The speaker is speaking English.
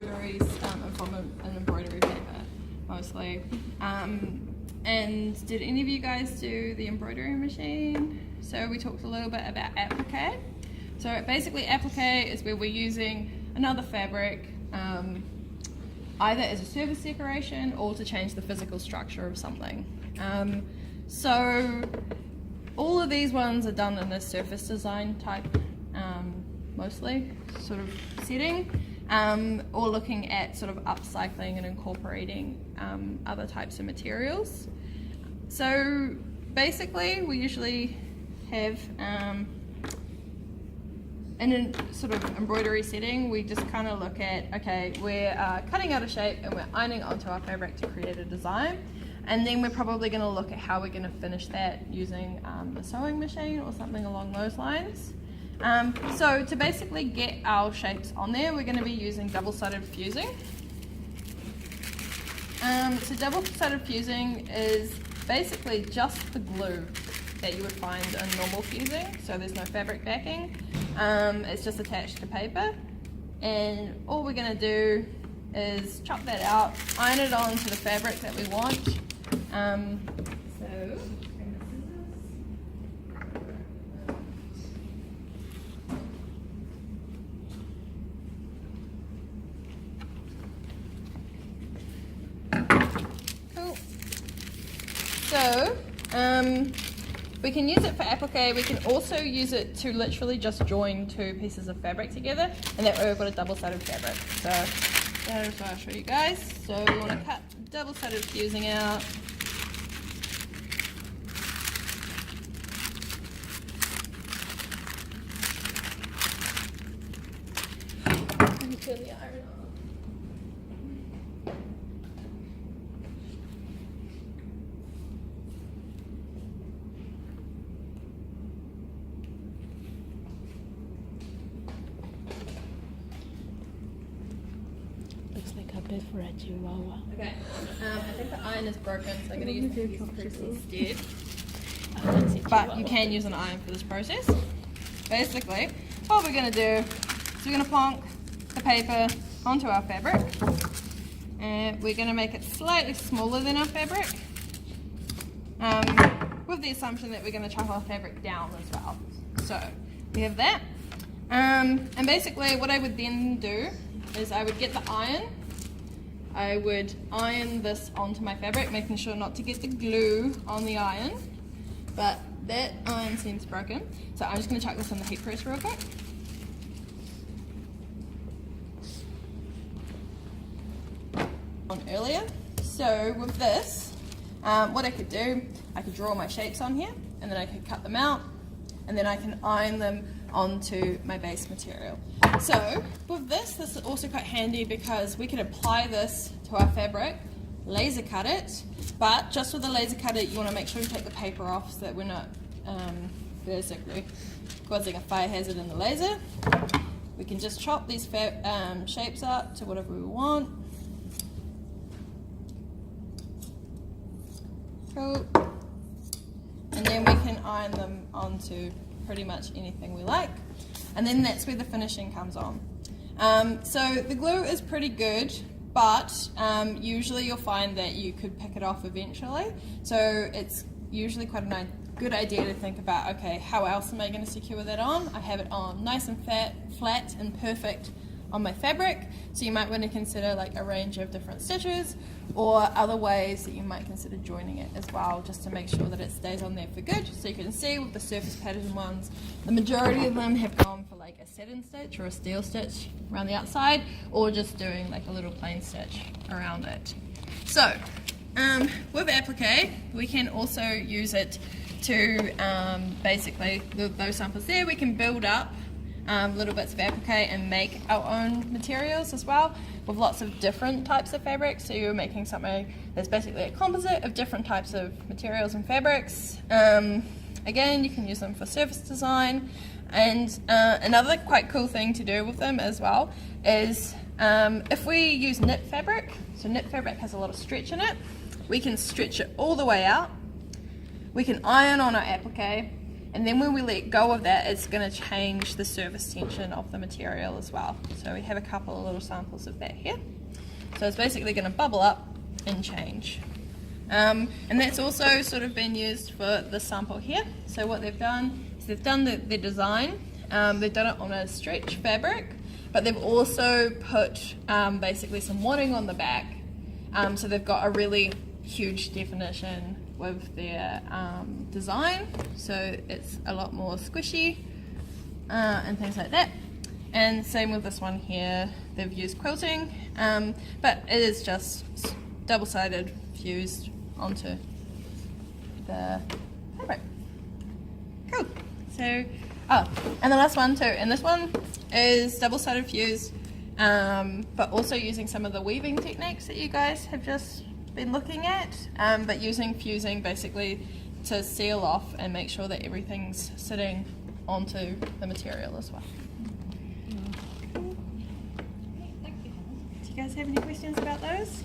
from an embroidery paper mostly. And did any of you guys do the embroidery machine? So we talked a little bit about appliqué. So basically appliqué is where we're using another fabric either as a surface decoration or to change the physical structure of something. So all of these ones are done in a surface design type mostly sort of setting, or looking at sort of upcycling and incorporating other types of materials. So basically we usually have in a sort of embroidery setting, we just kind of look at, okay, we're cutting out a shape and we're ironing onto our fabric to create a design, and then we're probably going to look at how we're going to finish that using a sewing machine or something along those lines. So to basically get our shapes on there, we're going to be using double-sided fusing. So double-sided fusing is basically just the glue that you would find in normal fusing, so there's no fabric backing. It's just attached to paper, and all we're going to do is chop that out, iron it onto the fabric that we want. So we can use it for applique. We can also use it to literally just join two pieces of fabric together, and that way we've got a double-sided fabric. So that's what I'll show you guys. So we want to cut double-sided fusing out. Let me turn the iron on. Like a bed for a chihuahua. Okay, I think the iron is broken, so I'm going to use the scissors instead. But you can use an iron for this process. Basically, what we're going to do is we're going to plonk the paper onto our fabric, and we're going to make it slightly smaller than our fabric, with the assumption that we're going to chop our fabric down as well. So we have that, and basically what I would then do is I would get the iron, I would iron this onto my fabric, making sure not to get the glue on the iron, but that iron seems broken, so I'm just going to chuck this in the heat press real quick. On earlier, so with this, what I could do, I could draw my shapes on here, and then I could cut them out, and then I can iron them onto my base material. So with this is also quite handy because we can apply this to our fabric, laser cut it, but just with the laser cutter you want to make sure you take the paper off so that we're not basically causing a fire hazard in the laser. We can just chop these shapes up to whatever we want. Cool. And then we can iron them onto pretty much anything we like, and then that's where the finishing comes on. So the glue is pretty good, but usually you'll find that you could pick it off eventually, so it's usually quite a good idea to think about, okay, how else am I going to secure that on? I have it on nice and flat and perfect on my fabric, so you might want to consider like a range of different stitches or other ways that you might consider joining it as well, just to make sure that it stays on there for good. So you can see with the surface pattern ones, the majority of them have gone for like a satin stitch or a steel stitch around the outside, or just doing like a little plain stitch around it. So with applique, we can also use it to basically, those samples there, we can build up little bits of applique and make our own materials as well, with lots of different types of fabrics. So you're making something that's basically a composite of different types of materials and fabrics. Again, you can use them for surface design, and another quite cool thing to do with them as well is if we use knit fabric, so knit fabric has a lot of stretch in it, we can stretch it all the way out, we can iron on our applique, And then when we let go of that, it's going to change the surface tension of the material as well. So we have a couple of little samples of that here. So it's basically going to bubble up and change. And that's also sort of been used for the sample here. So what they've done is they've done the design. They've done it on a stretch fabric, but they've also put basically some wadding on the back. So they've got a really huge definition with their design. So it's a lot more squishy and things like that. And same with this one here. They've used quilting, but it is just double-sided fused onto the fabric. Cool. So, and the last one too, and this one is double-sided fused, but also using some of the weaving techniques that you guys have just been looking at, but using fusing basically to seal off and make sure that everything's sitting onto the material as well. Thank you, Hannah. Do you guys have any questions about those?